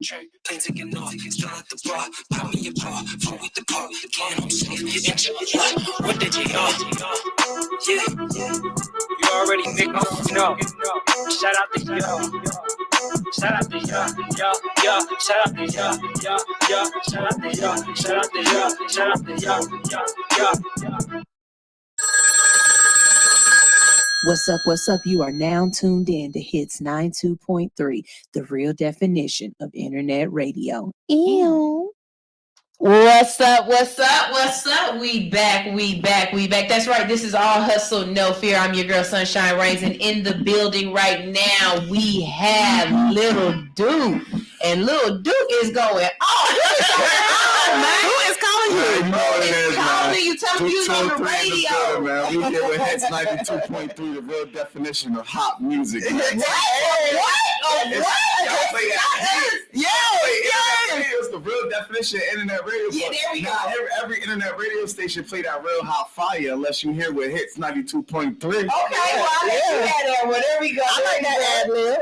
Drink, planes taking off, still at the bar. Pop me a bar, phone with the car. Again, I'm safe. Enjoy what did you Yeah, you already know. Shout out to yo. Shout out to yo. Shout out to yo. Shout out to yo. Shout out to yo. Shout out to yo. What's up? You are now tuned in to Hits 92.3, the real definition of internet radio. Ew. What's up? We back. That's right. This is All Hustle, No Fear. I'm your girl, Sunshine Rays, and in the building right now, we have Little Duke. And Little Duke is going, man. Who is calling you? You know what it is, man. You tell me you on the radio. Man. We here with Hits 92.3, the real definition of hot music. Man. What? It's the real definition of internet radio. Yeah, there we go. Every internet radio station play that real hot fire unless you hear with Hits 92.3. Okay, well, I'll let you have that one. There we go. I like that ad-lib.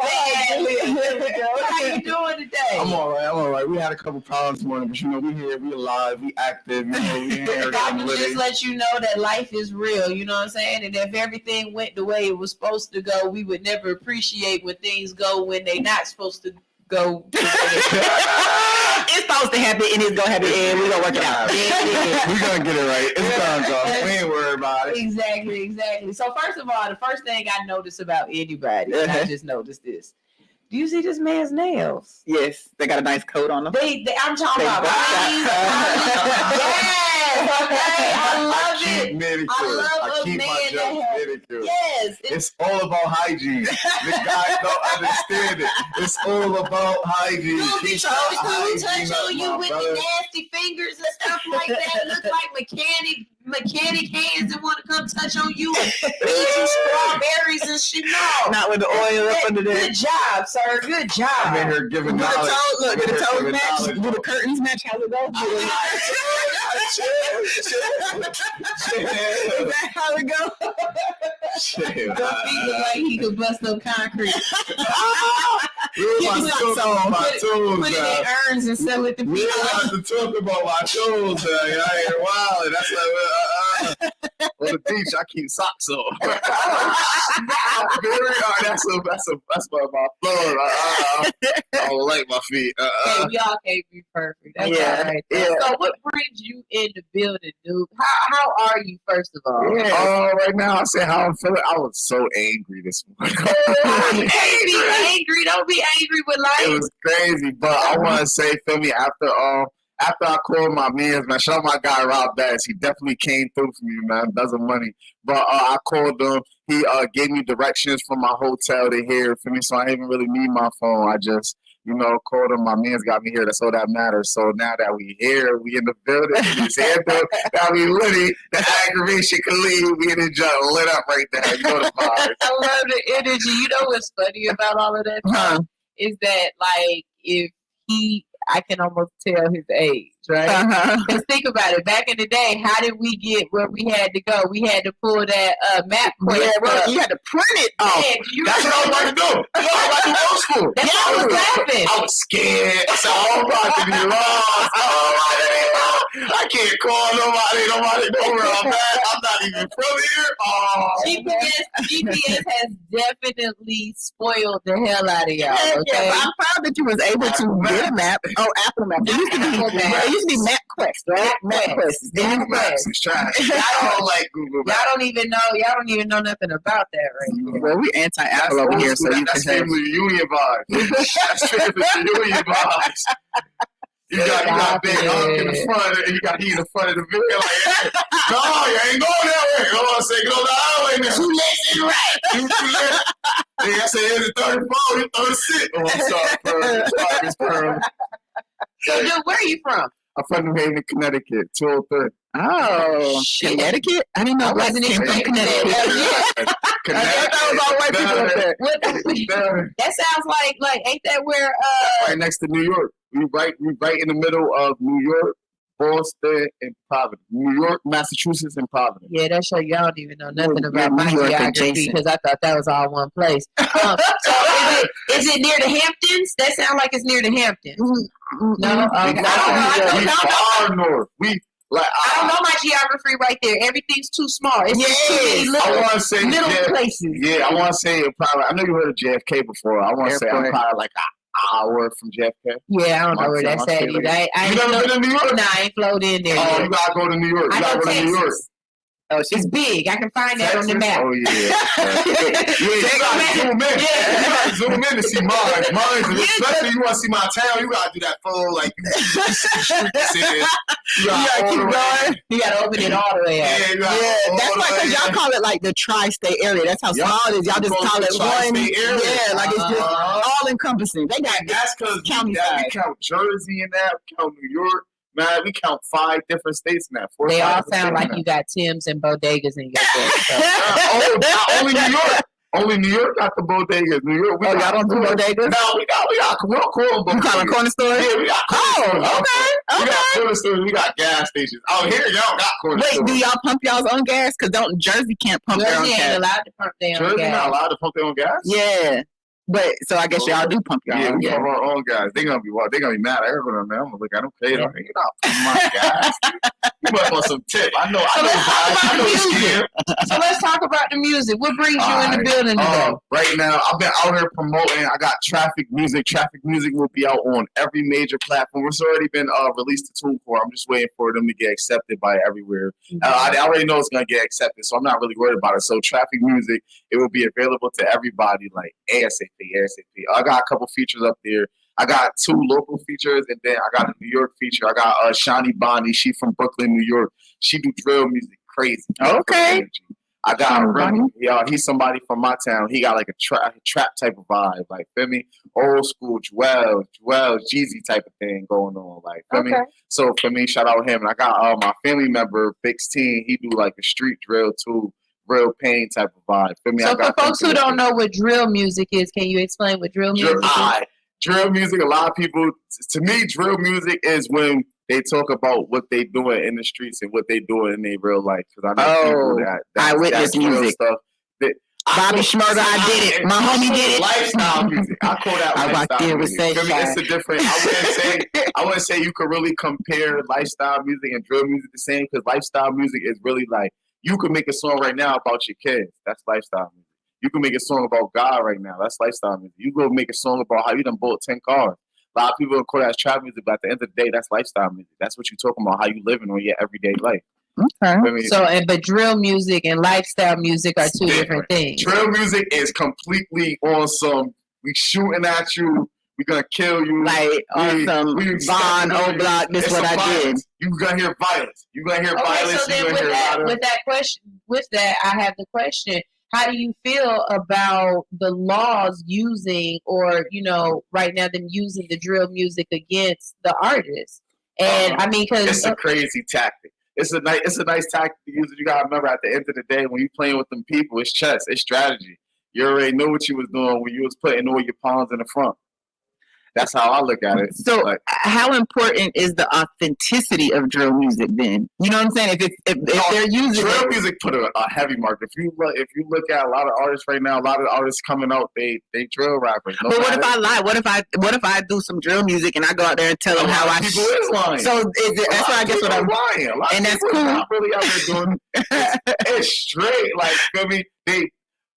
There we go. How you doing today? I'm all right. We had a couple problems this morning, but we here, we alive, we active, we here. I would just let you know that life is real, you know what I'm saying? And if everything went the way it was supposed to go, we would never appreciate when things go when they're not supposed to go. It's supposed to happen and it's gonna happen and we're gonna work it out. We're gonna get it right. It's done, y'all. We ain't worried about it. Exactly. So first of all, the first thing I noticed about anybody, and I just noticed this. Do you see this man's nails? Yes, they got a nice coat on them. I'm talking about yes, okay. I love it. I keep my job manicure. Yes. It's all about hygiene. The guys don't understand it. It's all about hygiene. Who touch on you with the nasty fingers and stuff like that? Look like mechanic hands that want to come touch on you and feed you strawberries and shit. No. Not with the oil up under there. Good job, sir. Good job. I'm in here giving knowledge. Look, do the toes match? Do the curtains match? How it go? Is that how it go? Shit. Don't feel like he could bust up concrete. My toes. Put it in urns and sell it to people. We don't have to talk about my toes. I ain't wild. That's like on the beach. I keep socks on. That's my floor. I don't like my feet. Hey, we all can't be perfect. That's all right. Yeah. So, what brings you in the building, dude? How are you, first of all? Right now, I say how I'm feeling. I was so angry this morning. Angry. Don't be angry with life. It was crazy, but I want to say, feel me, after I called my man, shout out my guy Rob Bass. He definitely came through for me, man. Doesn't money. But I called him. He gave me directions from my hotel to here for me, so I didn't really need my phone. I just, called him. My man's got me here. That's all that matters. So now that we here, we in the building. He's here, now we lit. The aggravation can leave. We in the joint lit up right there. You know the vibe. I love the energy. You know what's funny about all of that? Is that, like, if I can almost tell his age, right? Because think about it. Back in the day, how did we get where we had to go? We had to pull that map quest. Yeah, bro, you had to print it off. That's what I was about to do. I was about to do old school. That's what I was laughing. I was scared. So I'm about to be lost. I can't call nobody know where I'm at. I'm not even from here. GPS has definitely spoiled the hell out of y'all. Okay? Yeah, but I'm proud that you was able to get a map. Oh, Apple Map. It used to be MapQuest, right? MapQuest. MapQuest is trash. I don't like Google Maps. Y'all don't even know nothing about that, right? Well, we anti-Apple over here, so that's family reunion vibes. That's family reunion vibes. You got big Hunk in the front, and you got he in the front of the video. Like, no, you ain't going that way. Go on, say, go the highway now. You listen right. You listen. Yeah, I say, it's 34, you 36. Oh, I'm sorry, So, dude, where are you from? I'm from New Haven, Connecticut, 203. Oh, Connecticut? I didn't know black people from Connecticut. Connecticut. That was all white people up there. That sounds like ain't that where right next to New York. We right in the middle of New York, Boston, and Providence. New York, Massachusetts, and Providence. Yeah, that show y'all don't even know nothing about my geography because I thought that was all one place. So is Is it near the Hamptons? That sounds like it's near the Hamptons. No, okay. Far north. I don't know my geography right there. Everything's too small. It's just too many little places. Yeah, I want to say probably. I know you heard of JFK before. I want to say I'm probably like an hour from JFK. Yeah, I don't know where that's at either. You never been to New York? Nah, I ain't flown in there. Oh, you gotta go to New York. You gotta go to New York. Oh, she's big. I can find that on the map. Oh, yeah. You gotta zoom in. You gotta zoom in to see Mars. Especially you want to see my town, you gotta do that full, like, you gotta keep going. You gotta open it all the way up. Yeah, that's why, because y'all call it like the tri-state area. That's how small it is. Y'all just call it one. Yeah, like it's just all encompassing. They got that's because county we count Jersey in that, we count New York. Man, we count 5 different states in that. They all sound like you got Tim's and bodegas in your bed. Not only New York. Only New York got the bodegas. New York, y'all don't do bodegas? No, we don't call them bodegas. You call them corner stores? Yeah, we got corner stores. Okay. We got corner stores. We got gas stations. Oh, here y'all got corner stores. Wait, do y'all pump y'all's own gas? Because Jersey can't pump their own gas. Jersey ain't allowed to pump their own gas. Jersey not allowed to pump their own gas? Yeah. But so I guess y'all do pump your own. Yeah, we pump our own guys. They're gonna be mad at everyone, man. I'm gonna look at them paid on it. You're not pumping my gas. You must want some tip. I know So let's talk about the music. What brings you in the building today? Right now, I've been out here promoting. I got Traffic Music. Traffic Music will be out on every major platform. It's already been released to TuneCore. I'm just waiting for them to get accepted by everywhere. I already know it's gonna get accepted, so I'm not really worried about it. So Traffic Music, it will be available to everybody like ASAP. I got a couple features up there. I got 2 local features, and then I got a New York feature. I got Shani Bonnie. She from Brooklyn, New York. She do drill music crazy. Okay. I got Remy. Yeah, he's somebody from my town. He got like a trap type of vibe, like, feel me? Old school Joel, Jeezy type of thing going on, like, feel me? So for me, shout out him. And I got my family member, Big Teen. He do like a street drill too. Real pain type of vibe. For me, so for folks who don't know what drill music is, can you explain what drill music is? Drill music, a lot of people, to me, drill music is when they talk about what they doing in the streets and what they doing in their real life. Because I know people that eyewitness music stuff. Bobby Schmurda, I did it. My homie did it. Lifestyle music. I call that lifestyle music. It's a different. I wouldn't say you could really compare lifestyle music and drill music the same, because lifestyle music is really like, you could make a song right now about your kids. That's lifestyle music. You can make a song about God right now. That's lifestyle music. You go make a song about how you done bought 10 cars. A lot of people call that trap music, but at the end of the day, that's lifestyle music. That's what you're talking about, how you living on your everyday life. Okay. But drill music and lifestyle music are two different things. Drill music is completely on some, we shooting at you, we gonna kill you. Like on some Von O'Block, this what I did. You gonna hear violence. You gonna hear violence. So then with that, I have the question. How do you feel about the laws using, or, right now them using the drill music against the artists? And I mean, because it's a crazy tactic. It's a nice tactic to use. You gotta remember, at the end of the day, when you playing with them people, it's chess, it's strategy. You already know what you was doing when you was putting all your pawns in the front. That's how I look at it. So, how important is the authenticity of drill music then? You know what I'm saying? If they're using drill music, put a heavy mark. If you look at a lot of artists right now, a lot of artists coming out, they drill rappers. But what if I lie? What if I do some drill music and I go out there and tell them how people is lying? So that's why I guess what I'm lying. And that's cool. Not really out there doing. It's straight. Like, feel me?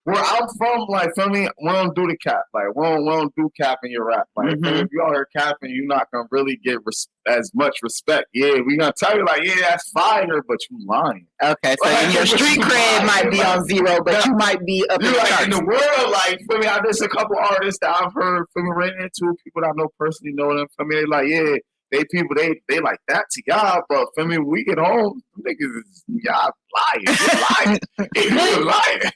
Where I'm from, like, feel me, we don't do the cap. Like, we don't do cap in your rap. Like, if you out here capping, you're not gonna really get as much respect. Yeah, we gonna tell you, like, yeah, that's fire, but you lying. Okay, so like, your street cred might be on zero, but you might be up in the charts. In the world, like, feel me, there's a couple artists that I've heard, feel me, ran into, people that I know personally know them, feel me, they like, yeah, they like that to y'all, but feel me, when we get home, niggas is, y'all lying. You're lying.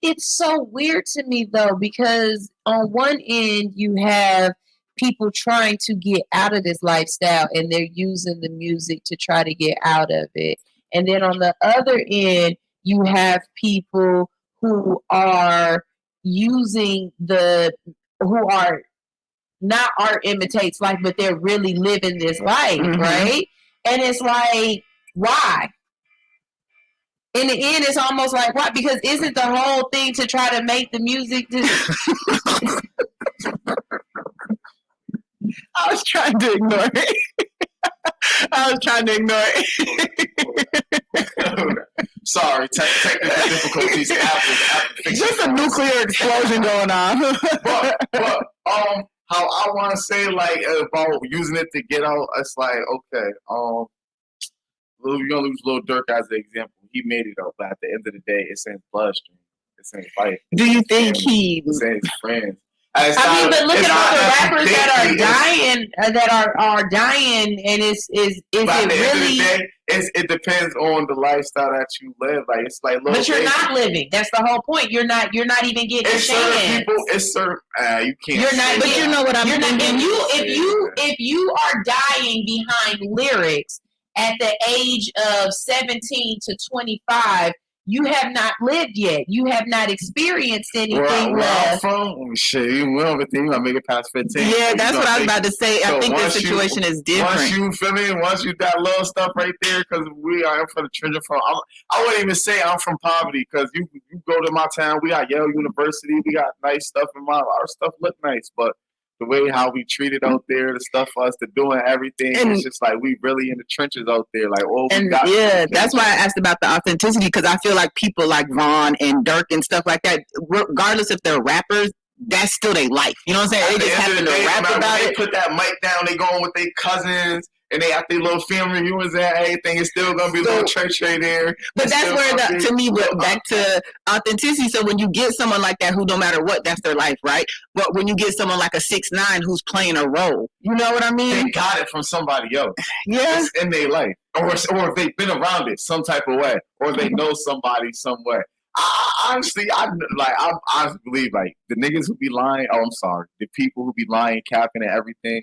It's so weird to me, though, because on one end you have people trying to get out of this lifestyle and they're using the music to try to get out of it, and then on the other end you have people who are using who are not art imitates life, but they're really living this life, right? And it's like, why? in the end, it's almost like what? Because isn't the whole thing to try to make the music? I was trying to ignore it. Sorry, technical difficulties. Just a nuclear explosion going on. but how I want to say like about using it to get out. It's like okay, you're gonna use Lil Durk as an example. He made it up, but at the end of the day, it's in his bloodstream. It's in his life. Do you think it's in his friends? But look at all the rappers that are dying, and is it really? It depends on the lifestyle that you live. Like it's like, but you're not living. That's the whole point. You're not even getting a chance. It's certain. You can't. You're not. But you know what I'm thinking. If you are dying behind lyrics at the age of 17 to 25. You have not lived yet. You have not experienced anything left. Shit, you will, but then you gotta make it past 15. Yeah, that's what I was about to say. So I think the situation is different. Once you feel me, once you that little stuff right there, because we are from the trenches from. I wouldn't even say I'm from poverty, because you go to my town, we got Yale University, we got nice stuff in our stuff look nice, but the way how we treated out there, the stuff for us to doing everything, it's just like we really in the trenches out there. Like, that's why I asked about the authenticity, because I feel like people like Vaughn and Durk and stuff like that, regardless if they're rappers, that's still their life. You know what I'm saying? They just happen to rap about it. They put that mic down, they going with their cousins, and they got their little family reunions and everything. It's still gonna be a little church right there. But that's where to me, back to authenticity. So when you get someone like that, who no matter what, that's their life, right? But when you get someone like a 6ix9ine who's playing a role, you know what I mean? They got it from somebody else. Yeah, it's in their life, or if they've been around it some type of way, or they know somebody some way. I honestly believe like the niggas who be lying. Oh, I'm sorry, the people who be lying, capping, and everything.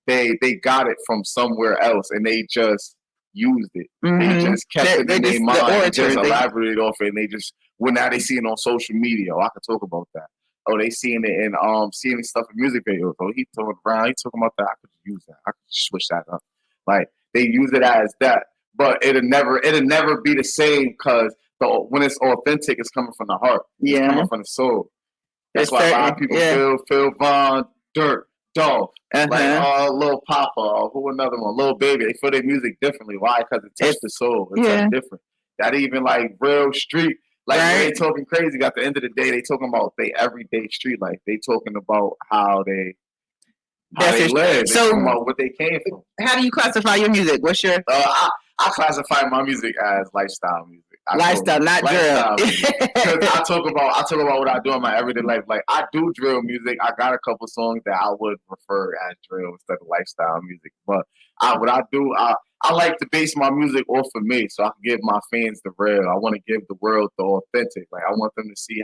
They got it from somewhere else, and they just used it. Mm-hmm. They just kept it in their mind and just elaborated off it. And they just, now they see it on social media. Oh, I could talk about that. Oh, they seeing it in seeing stuff in music videos. Oh, he talking about that. I could use that. I could switch that up. Like they use it as that, but it'll never be the same, because when it's authentic, it's coming from the heart. It's coming from the soul. That's why a lot of people feel Vaughn, Durk, Dolph, like Lil Papa, who another one, Lil Baby. They feel their music differently. Why? Because it touched the soul. It's different. That even like real street, like they talking crazy. At the end of the day, they talking about their everyday street life. They talking about how they live. They talking about what they came from. How do you classify your music? What's your? I classify my music as lifestyle music. Lifestyle, not drill. Because I talk about what I do in my everyday life. Like I do drill music. I got a couple songs that I would prefer as drill instead of lifestyle music. But what I do, I like to base my music off of me, so I can give my fans the real. I want to give the world the authentic. Like I want them to see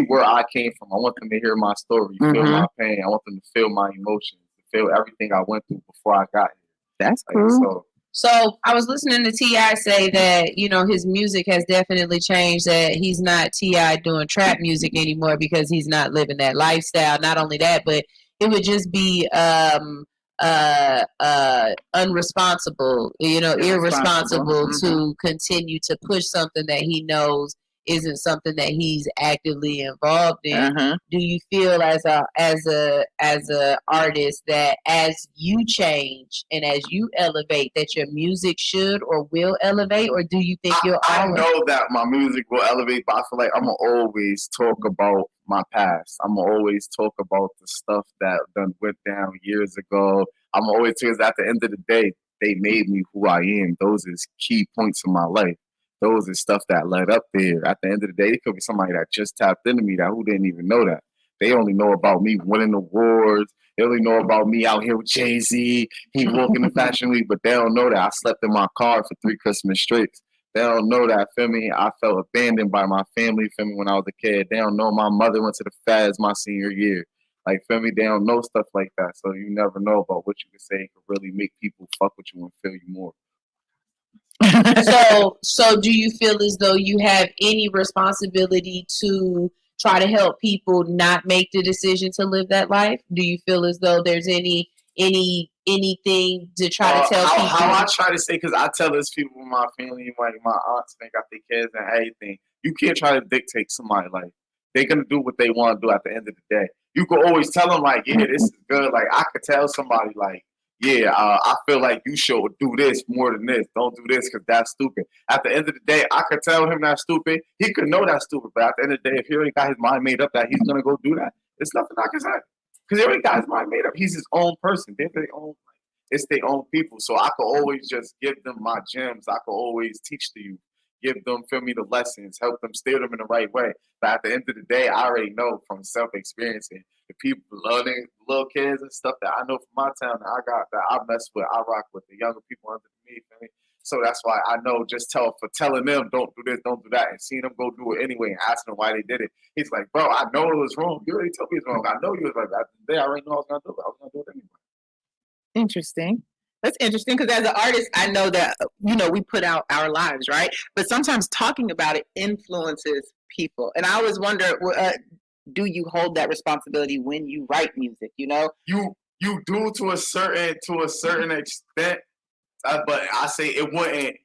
where I came from. I want them to hear my story, feel my pain. I want them to feel my emotions, to feel everything I went through before I got here. That's cool. So I was listening to T.I. say that, his music has definitely changed, that he's not T.I. doing trap music anymore because he's not living that lifestyle. Not only that, but it would just be unresponsible, irresponsible to continue to push something that he knows isn't something that he's actively involved in. Do you feel as a artist that as you change and as you elevate, that your music should or will elevate, or do you think I know that my music will elevate, but I feel like I'm gonna always talk about my past. I'm gonna always talk about the stuff that done went down years ago. I'm always, because at the end of the day, they made me who I am. Those is key points in my life. Those is stuff that led up there. At the end of the day, it could be somebody that just tapped into me who didn't even know that. They only know about me winning awards. They only know about me out here with Jay-Z. He walking the Fashion Week, but they don't know that I slept in my car for 3 Christmas straights. They don't know that, feel me, I felt abandoned by my family, feel me, when I was a kid. They don't know my mother went to the Feds my senior year. Like, feel me, they don't know stuff like that. So you never know about what you can say could really make people fuck with you and feel you more. So do you feel as though you have any responsibility to try to help people not make the decision to live that life? Do you feel as though there's any anything to try to tell people? How I try to say, because I tell this people in my family, like my aunts, they got their kids and everything. You can't try to dictate somebody. Like, they're going to do what they want to do at the end of the day. You can always tell them, like, yeah, this is good. Like, I could tell somebody, like, yeah, I feel like you should do this more than this. Don't do this because that's stupid. At the end of the day, I could tell him that's stupid. He could know that's stupid. But at the end of the day, if he already got his mind made up that he's going to go do that, there's nothing I can say. Because he already got his mind made up. He's his own person. They're their own. It's their own people. So I could always just give them my gems. I could always teach the youth. Give them, feel me, the lessons, help them steer them in the right way. But at the end of the day, I already know from self-experiencing the people, learning little kids and stuff that I know from my town that I got, that I mess with, I rock with, the younger people under me, feel me? So that's why I know just for telling them, don't do this, don't do that, and seeing them go do it anyway and asking them why they did it. He's like, bro, I know it was wrong. You already told me it's wrong. I know you was like that. I already know I was going to do it. I was going to do it anyway. Interesting. That's interesting because as an artist, I know that, we put out our lives, right? But sometimes talking about it influences people. And I always wonder, do you hold that responsibility when you write music, You do to a certain extent. But I say it wouldn't,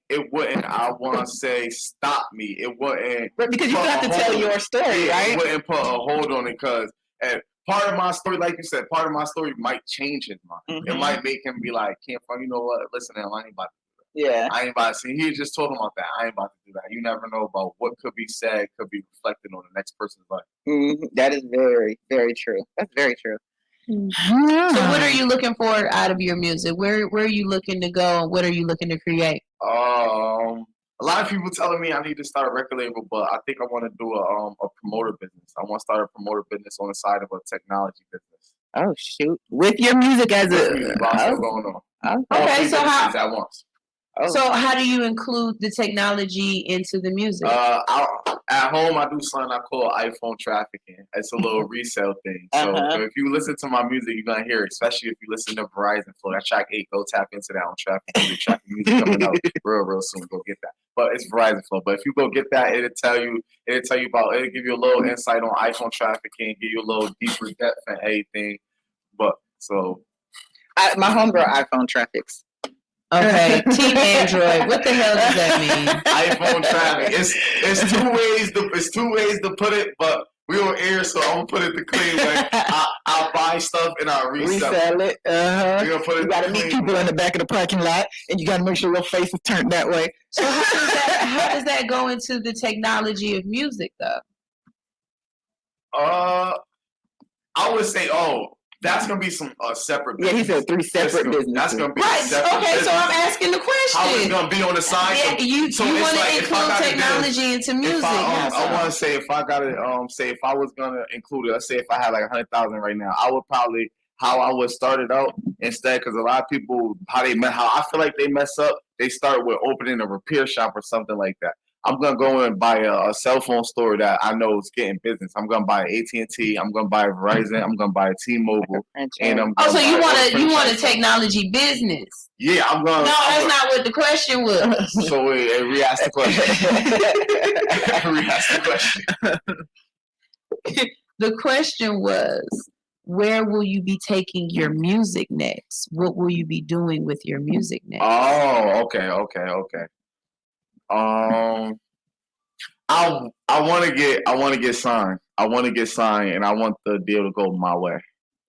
I want to say, stop me. It wouldn't. But because you have to tell your story, right? It wouldn't put a hold on it because part of my story, like you said, part of my story might change his mind. Mm-hmm. It might make him be like, can't find, you know what, listen, I ain't about to do that. Yeah. I ain't about to see. He just told him about that. I ain't about to do that. You never know about what could be said, could be reflected on the next person's life. Mm-hmm. That is very, very true. That's very true. Mm-hmm. So what are you looking for out of your music? Where are you looking to go and what are you looking to create? A lot of people telling me I need to start a record label, but I think I want to do a promoter business. I want to start a promoter business on the side of a technology business. Oh shoot! With your music as music also going on. Okay, so how at once. Oh. So how do you include the technology into the music? At home, I do something I call iPhone trafficking. It's a little resale thing. So if you listen to my music, you're going to hear it, especially if you listen to Verizon Flow. That track 8, go tap into that on trafficking. Trafficking music coming out real soon. Go get that. But it's Verizon Flow. But if you go get that, it'll give you a little insight on iPhone trafficking, give you a little deeper depth and everything. But so. My homegirl iPhone traffics. Okay, Team Android. What the hell does that mean? iPhone traffic. It's two ways to put it, but we on air, so I'm gonna put it the clean way. I'll buy stuff and I'll resell it. You gotta meet people in the back of the parking lot, and you gotta make sure your face is turned that way. So how does that go into the technology of music, though? I would say, that's gonna be some separate business. Yeah, he said 3 separate businesses. That's gonna be right. Separate okay, business. so I'm asking the question. How it's gonna be on the side? Yeah, you want to include technology into music. I want to say if I gotta if I was gonna include it, let's say if I had like 100,000 right now, I would probably how I would start it out instead, because a lot of people how I feel like they mess up. They start with opening a repair shop or something like that. I'm gonna go and buy a cell phone store that I know is getting business. I'm gonna buy AT&T. I'm gonna buy Verizon. I'm gonna buy T-Mobile. And I'm so you want a technology business? Yeah, I'm gonna. No, that's not what the question was. So re-ask the question. Re-ask the question. The question was, where will you be taking your music next? What will you be doing with your music next? Oh, okay. I want to get signed. I want to get signed, and I want the deal to go my way.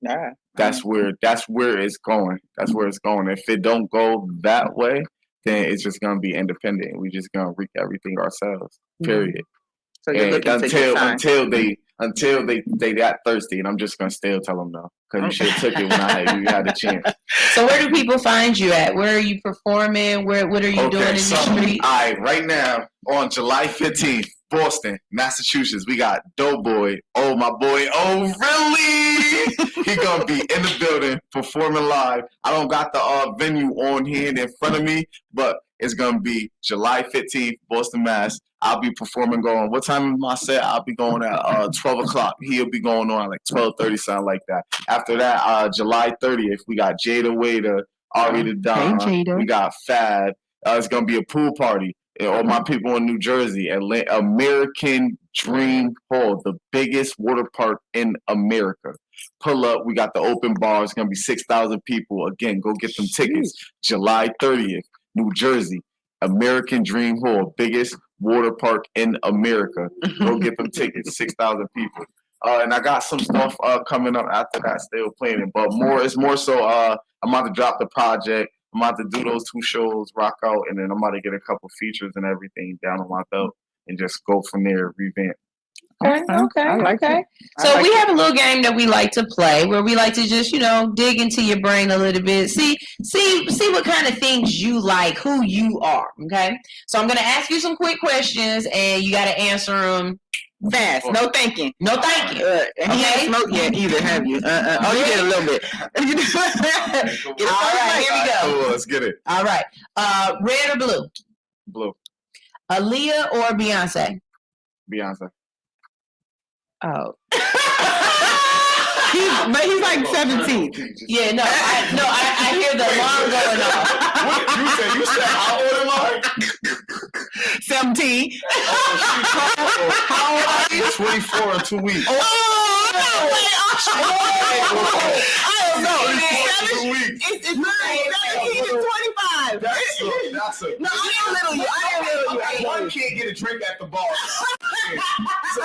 Yeah. That's where it's going. That's where it's going. If it don't go that way, then it's just gonna be independent. We're just gonna wreak everything ourselves. Period. So you're until they got thirsty, and I'm just gonna still tell them no, because you should have took it when you had the chance. So where do people find you at? Where are you performing? What are you doing in the street? All right, right now on July 15th, Boston, Massachusetts, we got Doughboy. Oh my boy! Oh really? He gonna be in the building performing live. I don't got the venue on hand in front of me, but it's gonna be July 15th, Boston, Mass. I'll be performing going. What time is my set? I'll be going at 12 o'clock. He'll be going on like 12:30, something like that. After that, July 30th, we got Jada Waiter, Ari the Don. Hey, we got Fab. It's gonna be a pool party. All my people in New Jersey, American Dream Hall, the biggest water park in America. Pull up. We got the open bar. It's going to be 6,000 people. Again, go get them tickets. July 30th, New Jersey. American Dream Hall, biggest water park in America. Go get them tickets. 6,000 people. And I got some stuff coming up after that, still planning. But it's more so I'm about to drop the project. I'm about to do those 2 shows, rock out, and then I'm about to get a couple features and everything down on my belt and just go from there, revamp. Okay. So we have a little game that we like to play where we like to just, dig into your brain a little bit. See what kind of things you like, who you are. Okay. So I'm going to ask you some quick questions and you got to answer them fast. No thinking. No thinking. And he ain't smoked yet either, have you? Oh, you did a little bit. All right, here we go. Cool, let's get it. All right. Red or blue? Blue. Aaliyah or Beyonce? Beyonce. Oh. He's like 17. Yeah, no, I hear the alarm going off. What, you said how old am I? 17. How old are you? 24 in 2 weeks. I don't know. 2 weeks. It's 17 to 25. That's a No, I am little you. Okay, one can't get a drink at the bar. So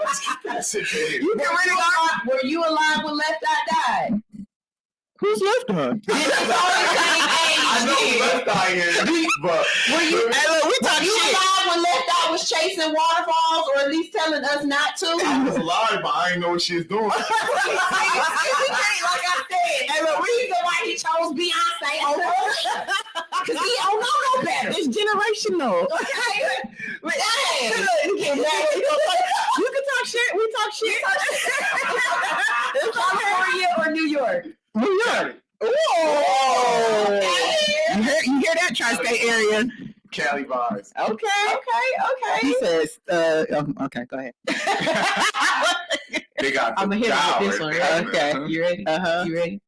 let's keep that situation. Were you alive when Left Eye died? Who's Left Eye? I know Left Eye is, but Were you? We talk You shit. alive when Left Eye was chasing waterfalls, or at least telling us not to? I was alive, but I didn't know what she was doing. Like I said, Hey, look, reason why he chose Beyonce over because he don't know no better. It's generational. You can talk shit. We talk shit. California or New York? New York. Whoa. You hear that tri-state area? Cali vibes. Okay. He says, okay, go ahead. They got I'm gonna hit him with this one. Right? Okay. You ready? Uh-huh. You ready?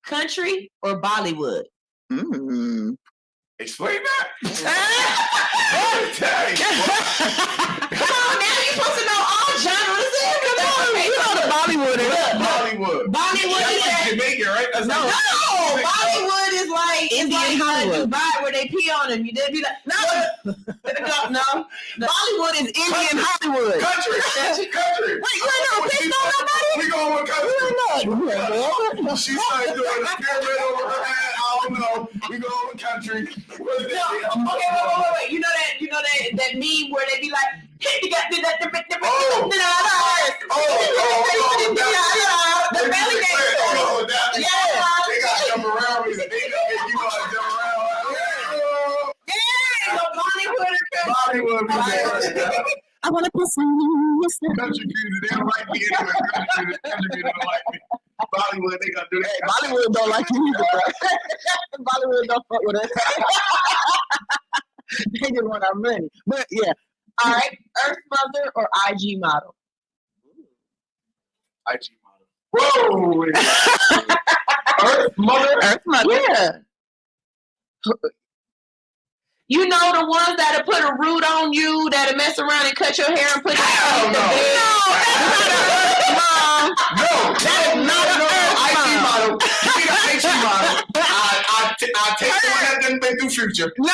Country or Bollywood? Explain that. Come on, now you're supposed to know all genres. You know the Bollywood is. Bollywood is That's Jamaican, right? That's no. Bollywood is like Indian Hollywood. Dubai where they pee on them. You did be like no. Bollywood is Indian Hollywood. Country. Wait, you ain't never pissed on nobody? We going with country. She started doing a pyramid over her head. I don't know. We going with country. Wait. You know that meme where they be like, hit the belly dance. They got to jump around. They got to jump around. Bollywood. I want to piss on you. Country music, they don't like me anyway. Country music don't like me. Bollywood, they gonna do that. Bollywood don't like you either, bro. Bollywood don't fuck with us. They just want our money. But yeah. All right, Earth Mother or IG model? IG model. Whoa! Earth Mother? Yeah. You know the ones that'll put a root on you, that'll mess around and cut your hair and put it on the bed. No, IG model. Give me the IG model. I take the one that didn't been through Future. No.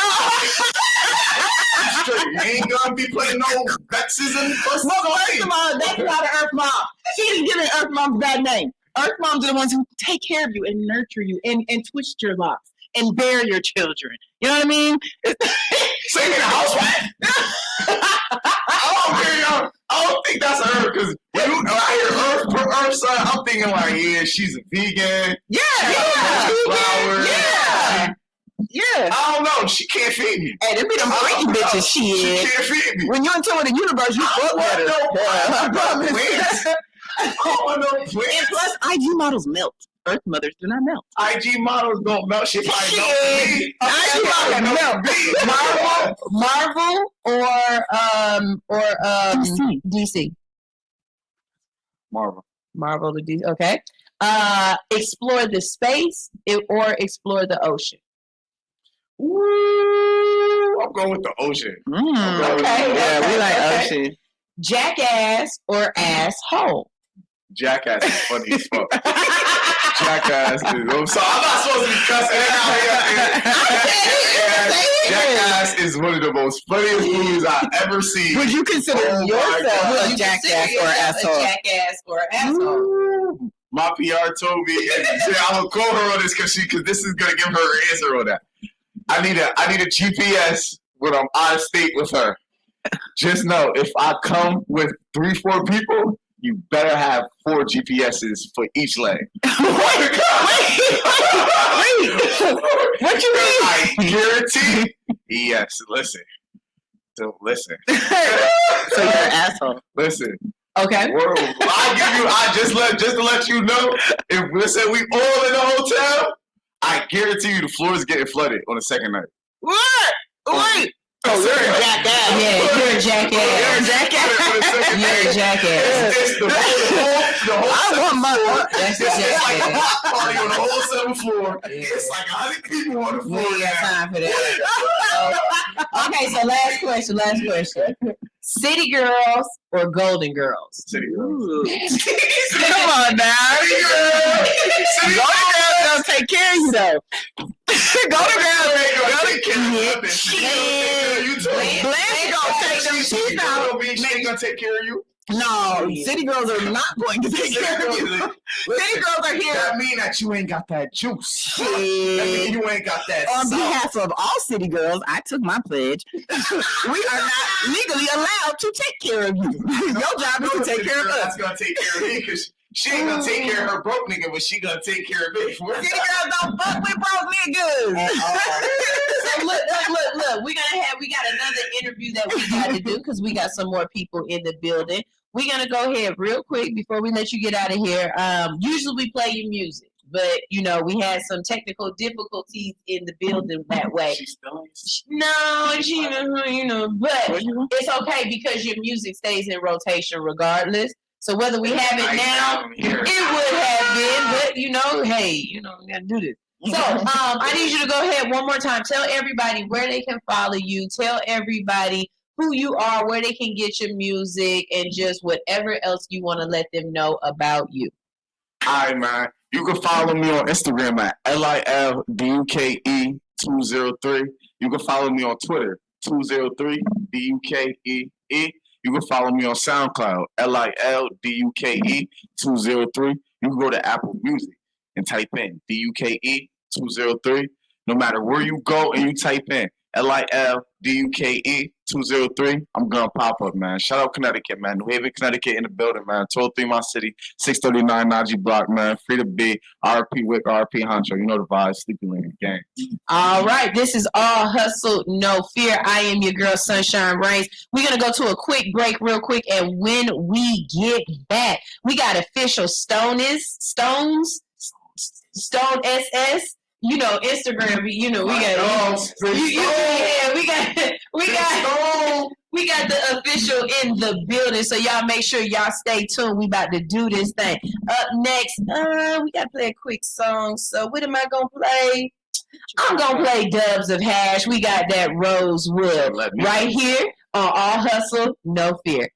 Straight. You ain't gonna be putting no X's and pluses First of all, that's not an Earth Mom. She didn't give an Earth Mom a bad name. Earth Moms are the ones who take care of you and nurture you and twist your locks and bear your children. You know what I mean? Same in a housewife. I don't think that's her because when I hear Earth son, I'm thinking like, yeah, she's a vegan. Yeah. I don't know. She can't feed me. Hey, them be them freaky bitches. She can't feed me. When you're in tune with the universe, you fuck with her. I want no plants. And plus, IG models melt. Earth mothers do not melt. IG models don't melt. She probably Shit. IG models melt. Marvel or DC. Marvel to DC. Okay. Explore the space or explore the ocean. Ooh, I'm going with the ocean. Okay. Yeah, we like ocean. Jackass or asshole. Jackass is funny as fuck. Jackass is. So I'm not supposed to be cussing Jackass is one of the most funniest movies I've ever seen. Would you consider yourself a jackass or an asshole? A jackass or an asshole? My PR told me, and I'm gonna call her on this because this is gonna give her an answer on that. I need a GPS when I'm out of state with her. Just know if I come with 3-4 people, you better have 4 GPSs for each leg. Wait. What you mean? I guarantee. Yes, listen. So listen. So you're an asshole. Listen. Okay. I just to let you know, if we say we all in the hotel, I guarantee you the floor is getting flooded on the second night. What? Wait. Oh, you're a jackass. Yeah, you're a jackass. You're a jackass. You're a jackass. It's the whole I want my. That's a it's like a jackass. block party on the whole 7th floor. Yeah. It's like 100 people on the We floor. ain't got now. time for that. Okay, so last question. City girls or golden girls? City girls. Come on now. Golden girls gonna take care of you though. Golden girls ain't gonna take care of you. Blanche gonna take them teeth out. She ain't gonna take care of you. No, city girls are not going to take care of you. City girls are here. That mean that you ain't got that juice. That Shit. mean you ain't got that On sauce. behalf of all city girls, I took my pledge. We are not legally allowed to take care of you. Your job is to take care of us. That's gonna take care of me because she ain't gonna take care of her broke nigga, but she gonna take care of me. City girls don't fuck with broke niggas. So look. We got another interview that we got to do because we got some more people in the building. We're gonna go ahead real quick before we let you get out of here. Usually we play your music, but we had some technical difficulties in the building that way. She's still No, but it's okay because your music stays in rotation regardless. So whether we have it now, it would have been, but we gotta do this. So I need you to go ahead one more time. Tell everybody where they can follow you. Tell everybody who you are, where they can get your music, and just whatever else you want to let them know about you. All right, man. You can follow me on Instagram at LILDUKE203. You can follow me on Twitter, 203DUKEE. You can follow me on SoundCloud, LILDUKE203. You can go to Apple Music and type in DUKE203. No matter where you go and you type in LILDUKE203, I'm gonna pop up, man. Shout out Connecticut, man. New Haven, Connecticut in the building, man. 12-3 my city, 639 Najee Block, man. Free to be. RP Wick, RP Honcho. You know the vibes. Sleepy Lane gang. All right, this is All Hustle, No Fear. I am your girl, Sunshine Reigns. We're going to go to a quick break real quick, and when we get back, we got official Stone SS. Instagram, we got the official in the building, so y'all make sure y'all stay tuned. We about to do this thing. Up next, we got to play a quick song. So what am I going to play? I'm going to play Dubs of Hash. We got that Rosewood right here on All Hustle, No Fear.